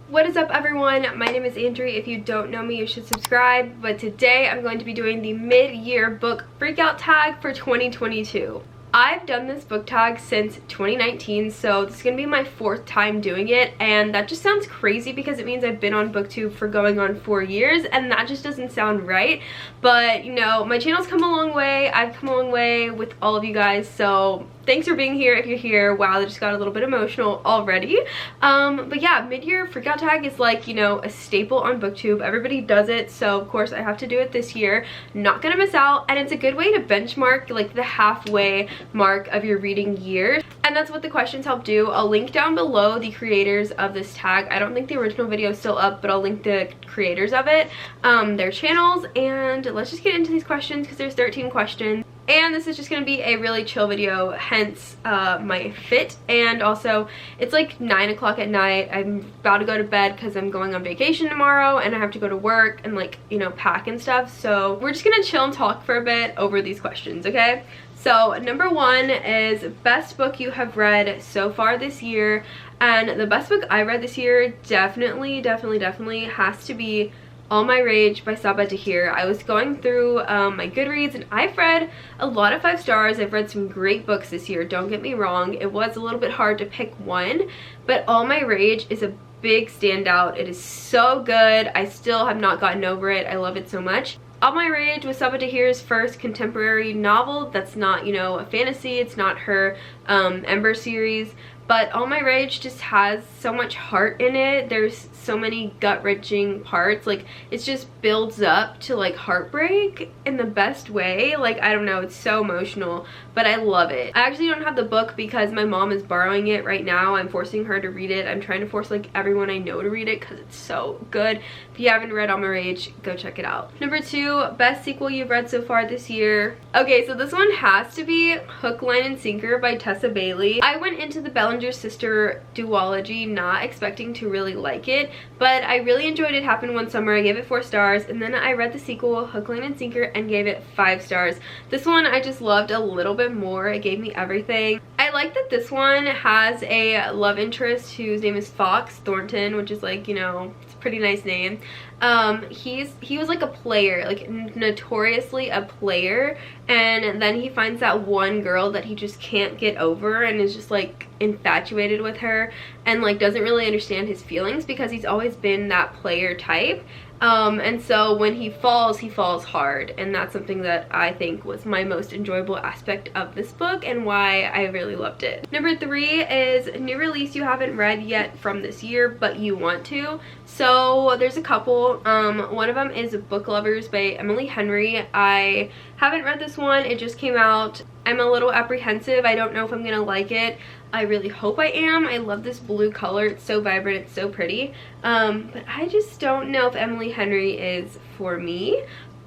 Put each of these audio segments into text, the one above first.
What is up, everyone? My name is Andrea. If you don't know me, you should subscribe. But today I'm going to be doing the mid-year book freakout tag for 2022. I've done this book tag since 2019, so this is going to be my 4th time doing it, and that just sounds crazy because it means I've been on BookTube for going on 4 years, and that just doesn't sound right. But, you know, my channel's come a long way. I've come a long way with all of you guys, so thanks for being here if you're here. Wow, that just got a little bit emotional already. But yeah, mid-year freakout tag is like, you know, a staple on BookTube. Everybody does it, so of course I have to do it this year. Not gonna miss out, and it's a good way to benchmark like the halfway mark of your reading year, and that's what the questions help do. I'll link down below the creators of this tag. I don't think the original video is still up, but I'll link the creators of it, their channels, and let's just get into these questions because there's 13 questions. And this is just going to be a really chill video, hence my fit. And also, it's like 9 o'clock at night. I'm about to go to bed because I'm going on vacation tomorrow and I have to go to work and, like, you know, pack and stuff. So we're just going to chill and talk for a bit over these questions, okay? So number 1 is best book you have read so far this year. And the best book I read this year definitely has to be All My Rage by Sabaa Tahir. I was going through my Goodreads and I've read a lot of 5 stars. I've read some great books this year, don't get me wrong. It was a little bit hard to pick one, but All My Rage is a big standout. It is so good. I still have not gotten over it. I love it so much. All My Rage was Sabaa Tahir's first contemporary novel that's not, you know, a fantasy. It's not her Ember series. But All My Rage just has so much heart in it. There's so many gut-wrenching parts. Like, it just builds up to, like, heartbreak in the best way. Like, I don't know, it's so emotional, but I love it. I actually don't have the book because my mom is borrowing it right now. I'm forcing her to read it. I'm trying to force, like, everyone I know to read it because it's so good. If you haven't read All My Rage, go check it out. Number 2, best sequel you've read so far this year. Okay, so this one has to be Hook, Line, and Sinker by Tessa Bailey. I went into the Bellinger Sister duology not expecting to really like it, but I really enjoyed It Happened One Summer. I gave it 4 stars, and then I read the sequel, Hook, Line, and Sinker, and gave it 5 stars. This one I just loved a little bit more. It gave me everything. I like that this one has a love interest whose name is Fox Thornton, which is, like, you know, it's a pretty nice name. He was like a player, like notoriously a player, and then he finds that one girl that he just can't get over and is just like infatuated with her and like doesn't really understand his feelings because he's always been that player type. And so when he falls hard, and that's something that I think was my most enjoyable aspect of this book and why I really loved it. Number 3 is new release you haven't read yet from this year but you want to. So there's a couple. One of them is Book Lovers by Emily Henry. I haven't read this one. It just came out. I'm a little apprehensive. I don't know if I'm gonna like it. I really hope I am. I love this blue color. It's so vibrant. It's so pretty. But I just don't know if Emily Henry is for me.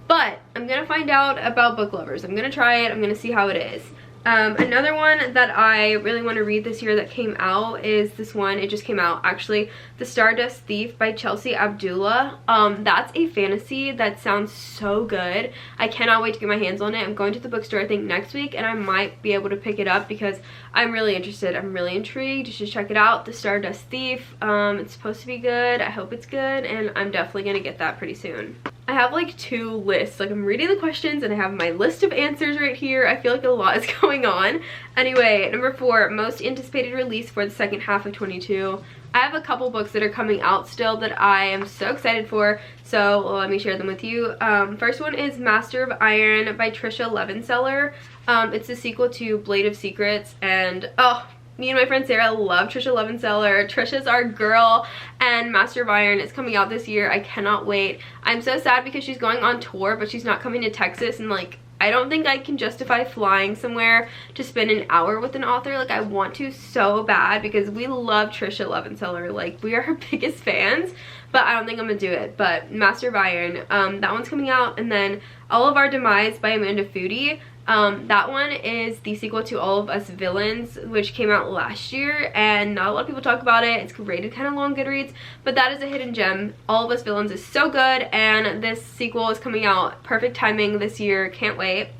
But I'm gonna find out about Book Lovers. I'm gonna try it. I'm gonna see how it is. Another one that I really want to read this year that came out is this one. It just came out, actually. The Stardust Thief by Chelsea Abdullah. That's a fantasy that sounds so good. I cannot wait to get my hands on it. I'm going to the bookstore, I think, next week, and I might be able to pick it up because I'm really interested. I'm really intrigued. You should check it out. The Stardust Thief. It's supposed to be good. I hope it's good, and I'm definitely going to get that pretty soon. I have like 2 lists. Like, I'm reading the questions and I have my list of answers right here. I feel like a lot is going on. Anyway, number 4, most anticipated release for the second half of 22. I have a couple books that are coming out still that I am so excited for, so let me share them with you. First one is Master of Iron by Trisha Levenseller. It's the sequel to Blade of Secrets, and oh, me and my friend Sarah love Trisha Levenseller. Trisha's our girl, and Master of Iron is coming out this year. I cannot wait. I'm so sad because she's going on tour, but she's not coming to Texas, and like, I don't think I can justify flying somewhere to spend an hour with an author. Like, I want to so bad because we love Trisha Levenseller. Like, we are her biggest fans, but I don't think I'm gonna do it. But Master of Iron, that one's coming out, and then All of Our Demise by Amanda Foody. That one is the sequel to All of Us Villains, which came out last year, and not a lot of people talk about it. It's rated kind of low on Goodreads, but that is a hidden gem. All of Us Villains is so good, and this sequel is coming out. Perfect timing this year. Can't wait.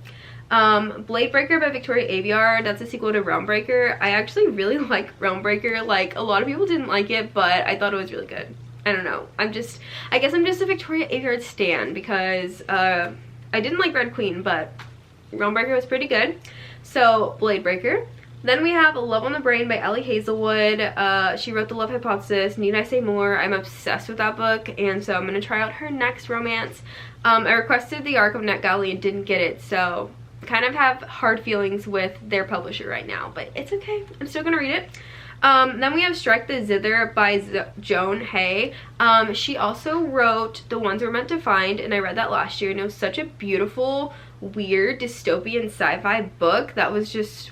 Bladebreaker by Victoria Aveyard. That's a sequel to Realmbreaker. I actually really like Realmbreaker. Like, a lot of people didn't like it, but I thought it was really good. I don't know. I guess I'm just a Victoria Aveyard stan because I didn't like Red Queen, but Realm Breaker was pretty good. So Blade Breaker. Then we have Love on the Brain by Ellie Hazelwood. She wrote The Love Hypothesis. Need I Say More? I'm obsessed with that book, and so I'm going to try out her next romance. I requested the Arc of NetGalley and didn't get it, so kind of have hard feelings with their publisher right now, but it's okay. I'm still going to read it. Then we have Strike the Zither by Joan Hay. She also wrote The Ones We're Meant to Find, and I read that last year, and it was such a beautiful, weird, dystopian sci-fi book that was just...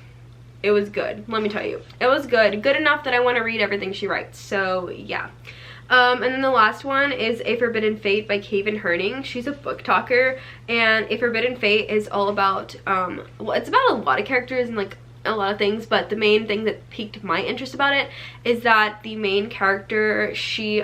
it was good, let me tell you. It was good. Good enough that I want to read everything she writes. So, yeah. And then the last one is A Forbidden Fate by Kaven Herning. She's a book talker, and A Forbidden Fate is all about, well, it's about a lot of characters and, like, a lot of things, but the main thing that piqued my interest about it is that the main character, she,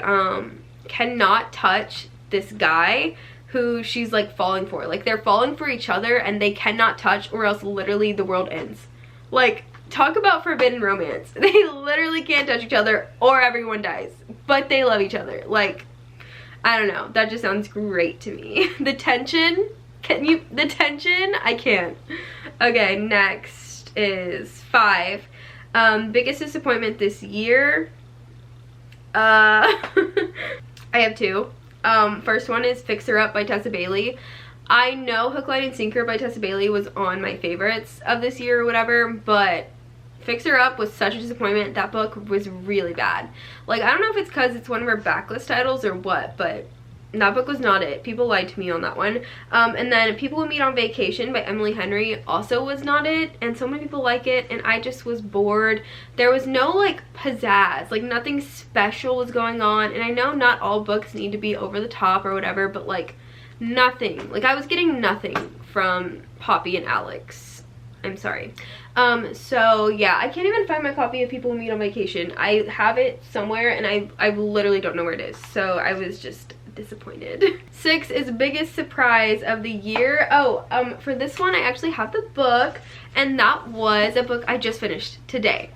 cannot touch this guy who she's, like, falling for. Like, they're falling for each other, and they cannot touch, or else literally the world ends. Like, talk about forbidden romance. They literally can't touch each other or everyone dies, but they love each other. Like, I don't know, that just sounds great to me. The tension, the tension, I can't. Okay, next is 5. Biggest disappointment this year. I have 2. First one is Fix Her Up by Tessa Bailey. I know Hook, Line, and Sinker by Tessa Bailey was on my favorites of this year or whatever, but Fix Her Up was such a disappointment. That book was really bad. Like, I don't know if it's because it's one of her backlist titles or what, but that book was not it. People lied to me on that one. And then People Who Meet on Vacation by Emily Henry also was not it, and so many people like it, and I just was bored. There was no, like, pizzazz. Like, nothing special was going on, and I know not all books need to be over the top or whatever, but, like, nothing. Like, I was getting nothing from Poppy and Alex. I'm sorry. So yeah, I can't even find my copy of People Who Meet on Vacation. I have it somewhere, and I literally don't know where it is. So I was just disappointed. 6 is Biggest Surprise of the Year. Oh, for this one, I actually have the book, and that was a book I just finished today.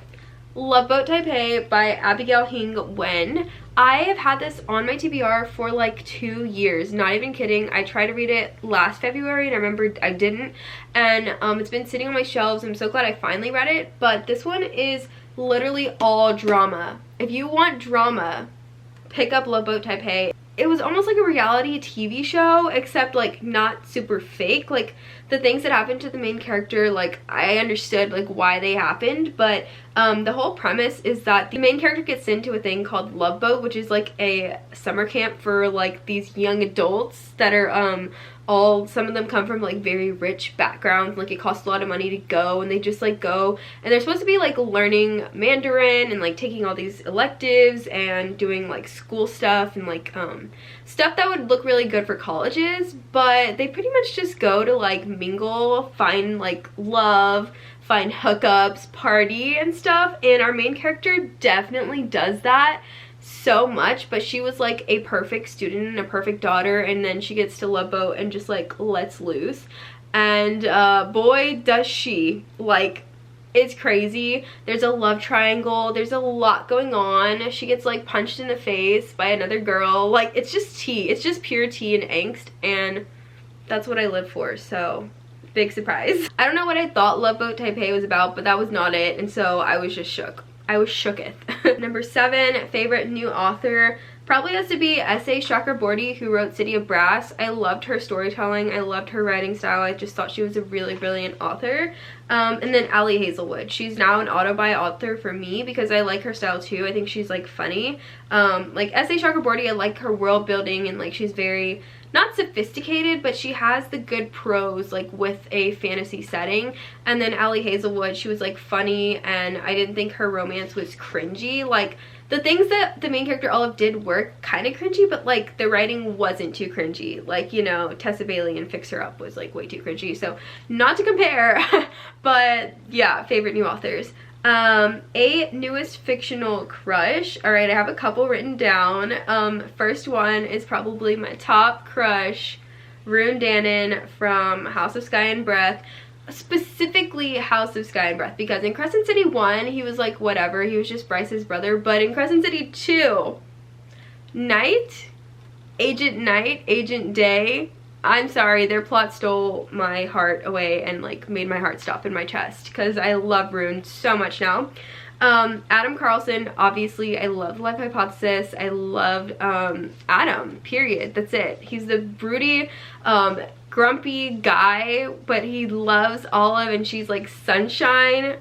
Love Boat Taipei by Abigail Hing Wen. I have had this on my TBR for like 2 years, not even kidding. I tried to read it last February and I remember I didn't, and it's been sitting on my shelves. I'm so glad I finally read it, but this one is literally all drama. If you want drama, pick up Love Boat Taipei. It was almost like a reality TV show, except like not super fake. Like, the things that happened to the main character, like, I understood like why they happened, but the whole premise is that the main character gets into a thing called Love Boat, which is like a summer camp for like these young adults that are some of them come from like very rich backgrounds. Like, it costs a lot of money to go, and they just like go, and they're supposed to be like learning Mandarin and like taking all these electives and doing like school stuff and like stuff that would look really good for colleges, but they pretty much just go to like mingle, find like love, find hookups, party and stuff. And our main character definitely does that so much, but she was like a perfect student and a perfect daughter, and then she gets to Love Boat and just like lets loose, and boy does she. Like, it's crazy. There's a love triangle, there's a lot going on. She gets like punched in the face by another girl. Like, it's just tea. It's just pure tea and angst, and that's what I live for. So big surprise. I don't know what I thought Love Boat Taipei was about, but that was not it, and so I was just shook. I was shooketh. Number 7, favorite new author, probably has to be S.A. Chakraborty, who wrote City of Brass. I loved her storytelling. I loved her writing style. I just thought she was a really brilliant author. And then Ellie Hazelwood. She's now an auto-buy author for me because I like her style too. I think she's like funny. Like S.A. Chakraborty, I like her world building, and like she's very, not sophisticated, but she has the good prose like with a fantasy setting. And then Ellie Hazelwood, she was like funny, and I didn't think her romance was cringy. Like, the things that the main character Olive did were kind of cringy, but like the writing wasn't too cringy. Like, you know, Tessa Bailey and Fix Her Up was like way too cringy, so not to compare. But yeah, favorite new authors. A newest fictional crush. All right, I have a couple written down. First one is probably my top crush, Rune Dannon from House of Sky and Breath. Specifically House of Sky and Breath, because in Crescent City 1 he was like whatever, he was just Bryce's brother, but in Crescent City 2, Night, Agent Night, Agent Day. I'm sorry, their plot stole my heart away and like made my heart stop in my chest because I love Rune so much now. Adam Carlson, obviously I love The Life Hypothesis. I loved Adam, period. That's it. He's the broody, grumpy guy, but he loves Olive and she's like sunshine.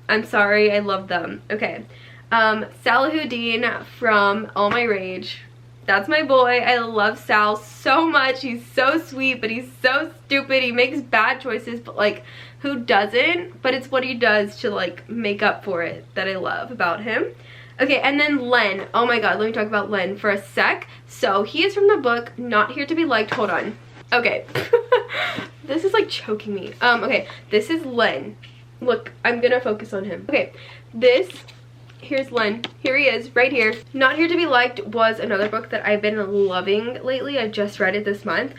I'm sorry, I love them. Okay. Salahuddin from All My Rage. That's my boy. I love Sal so much. He's so sweet, but he's so stupid. He makes bad choices, but like, who doesn't? But it's what he does to like make up for it that I love about him. Okay, and then Len. Oh my god, let me talk about Len for a sec. So he is from the book Not Here to Be Liked. Hold on. Okay. This is like choking me. Okay, this is Len. Look, I'm gonna focus on him. Okay, here's Len. Here he is, right here. Not Here to Be Liked was another book that I've been loving lately. I just read it this month.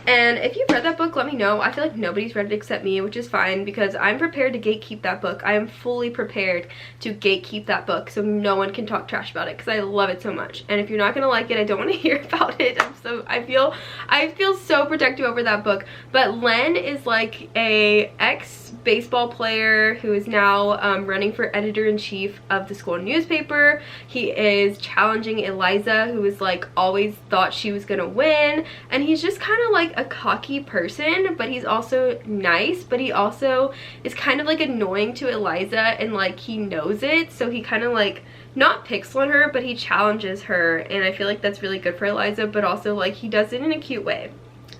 And if you've read that book, let me know. I feel like nobody's read it except me, which is fine because I'm prepared to gatekeep that book. I am fully prepared to gatekeep that book so no one can talk trash about it because I love it so much. And if you're not gonna like it, I don't want to hear about it. I feel so protective over that book. But Len is like a ex-baseball player who is now running for editor-in-chief of the school newspaper. He is challenging Eliza, who is like always thought she was gonna win, and he's just kind of like a cocky person, but he's also nice, but he also is kind of like annoying to Eliza, and like he knows it, so he kind of like not picks on her, but he challenges her, and I feel like that's really good for Eliza, but also like he does it in a cute way.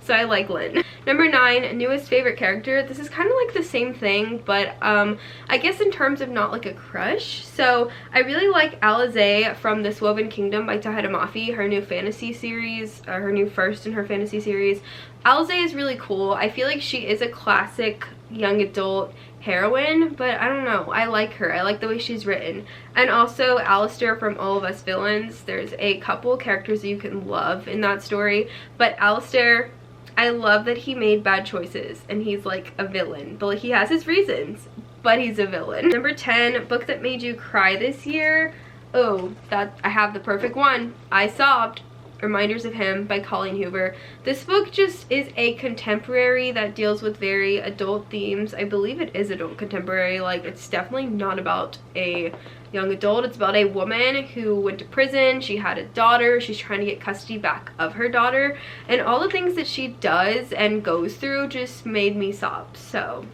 So I like Lynn. Number 9, newest favorite character. This is kind of like the same thing, but I guess in terms of not like a crush. So I really like Alizé from The Woven Kingdom by Tahira Mafi, her new fantasy series, her new first in her fantasy series. Alizé is really cool. I feel like she is a classic young adult heroine, but I don't know, I like her. I like the way she's written. And also Alistair from All of Us Villains. There's a couple characters that you can love in that story, but Alistair, I love that he made bad choices and he's like a villain, but like he has his reasons, but he's a villain. Number 10, book that made you cry this year. Oh, I have the perfect one. I Sobbed. Reminders of Him by Colleen Hoover. This book just is a contemporary that deals with very adult themes. I believe it is adult contemporary. Like, it's definitely not about a young adult. It's about a woman who went to prison. She had a daughter. She's trying to get custody back of her daughter, and all the things that she does and goes through just made me sob. So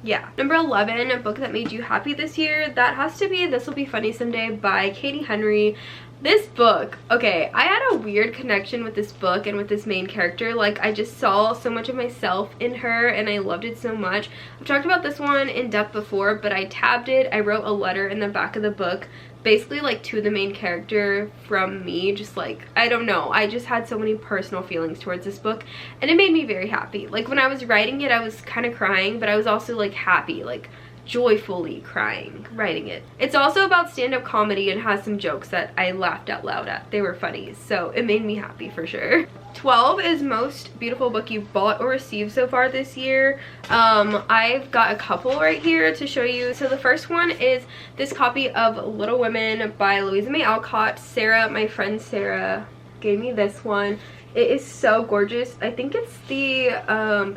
yeah. Number 11, a book that made you happy this year. That has to be This Will Be Funny Someday by Katie Henry. This book, okay, I had a weird connection with this book and with this main character. Like, I just saw so much of myself in her and I loved it so much. I've talked about this one in depth before, but I tabbed it. I wrote a letter in the back of the book, basically like to the main character from me. Just like, I don't know, I just had so many personal feelings towards this book and it made me very happy. Like, when I was writing it, I was kind of crying, but I was also like happy, like joyfully crying writing it. It's also about stand-up comedy and has some jokes that I laughed out loud at. They were funny, so it made me happy for sure. 12 is most beautiful book you've bought or received so far this year. I've got a couple right here to show you. So the first one is this copy of Little Women by Louisa May Alcott. Sarah, my friend Sarah, gave me this one. It is so gorgeous. I think it's the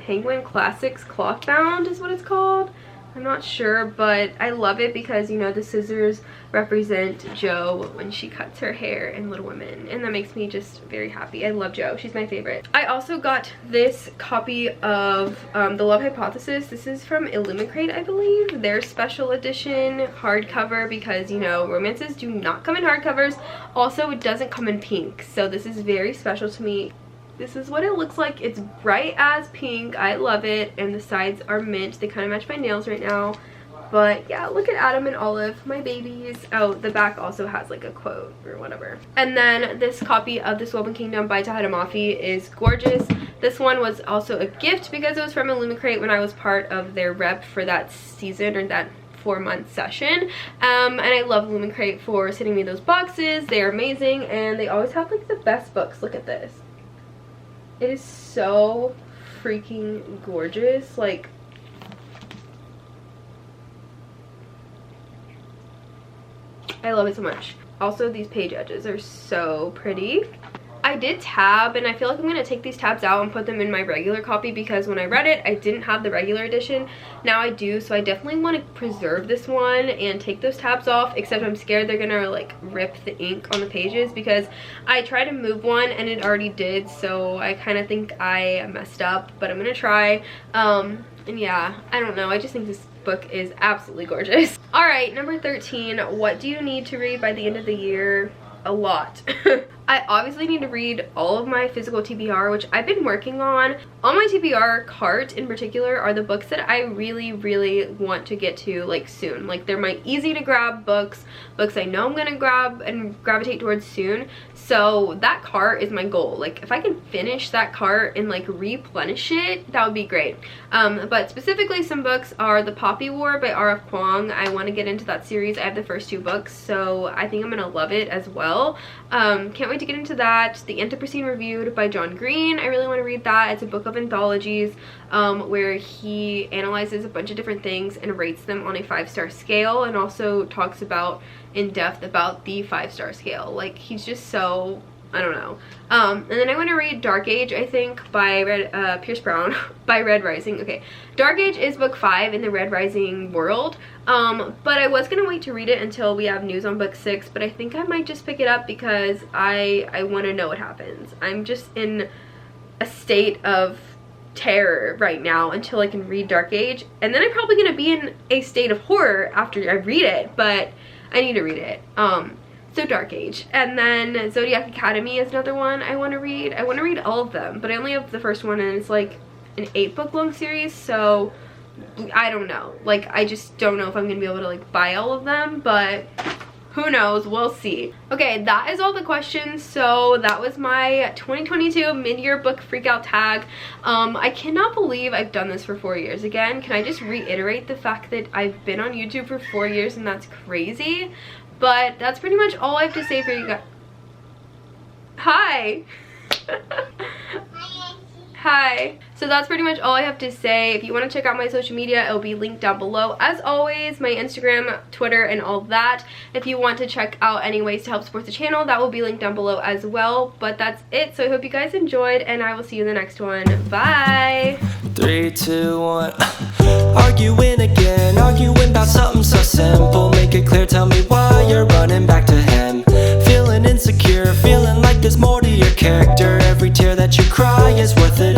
Penguin Classics cloth bound is what it's called. I'm not sure, but I love it because, you know, the scissors represent Jo when she cuts her hair in Little Women, and that makes me just very happy. I love Jo. She's my favorite. I also got this copy of The Love Hypothesis. This is from Illumicrate, I believe. Their special edition hardcover because, you know, romances do not come in hardcovers. Also, it doesn't come in pink, so this is very special to me. This is what it looks like. It's bright as pink. I love it. And the sides are mint. They kind of match my nails right now. But yeah, look at Adam and Olive, my babies. Oh, the back also has like a quote or whatever. And then this copy of This Woven Kingdom by Tahira Mafi is gorgeous. This one was also a gift because it was from Illumicrate when I was part of their rep for that season or that 4-month session. And I love Illumicrate for sending me those boxes. They're amazing and they always have like the best books. Look at this. It is so freaking gorgeous. Like, I love it so much. Also, these page edges are so pretty. I did tab, and I feel like I'm going to take these tabs out and put them in my regular copy because when I read it, I didn't have the regular edition. Now I do, so I definitely want to preserve this one and take those tabs off, except I'm scared they're going to like rip the ink on the pages because I tried to move one and it already did, so I kind of think I messed up, but I'm going to try. And yeah, I don't know. I just think this book is absolutely gorgeous. All right, number 13. What do you need to read by the end of the year? A lot. I obviously need to read all of my physical TBR, which I've been working on. On my TBR cart in particular are the books that I really want to get to like soon. Like they're my easy to grab books I know I'm gonna grab and gravitate towards soon. So that cart is my goal. Like if I can finish that cart and like replenish it, that would be great. But specifically some books are The Poppy War by R.F. Kuang. I want to get into that series. I have the first 2 books, so I think I'm gonna love it as well. Can't wait to get into that. The Anthropocene Reviewed by John Green. I really want to read that. It's a book of anthologies where he analyzes a bunch of different things and rates them on a 5-star scale, and also talks about in depth about the 5-star scale. Like he's just so, I don't know. And then I want to read Dark Age, I think, by Pierce Brown by Red Rising. Okay, Dark Age is book 5 in the Red Rising world. But I was gonna wait to read it until we have news on book 6, but I think I might just pick it up because I want to know what happens. I'm just in a state of terror right now until I can read Dark Age, and then I'm probably gonna be in a state of horror after I read it, but I need to read it. So Dark Age. And then Zodiac Academy is another one I want to read. I want to read all of them, but I only have the first one, and it's like an 8-book long series, so I don't know. Like I just don't know if I'm gonna be able to like buy all of them, but who knows, we'll see. Okay, that is all the questions. So that was my 2022 mid-year book freakout tag. I cannot believe I've done this for 4 years again. Can I just reiterate the fact that I've been on YouTube for 4 years, and that's crazy. But that's pretty much all I have to say for you guys. Hi. Hi. So that's pretty much all I have to say. If you want to check out my social media, it'll be linked down below. As always, my Instagram, Twitter, and all that. If you want to check out any ways to help support the channel, that will be linked down below as well. But that's it. So I hope you guys enjoyed, and I will see you in the next one. Bye. 3, 2, 1. Arguing again, arguing about something so simple. Make it clear, tell me why you're running back to him. Feeling insecure, feeling like there's more to your character. Every tear that you cry is worth it.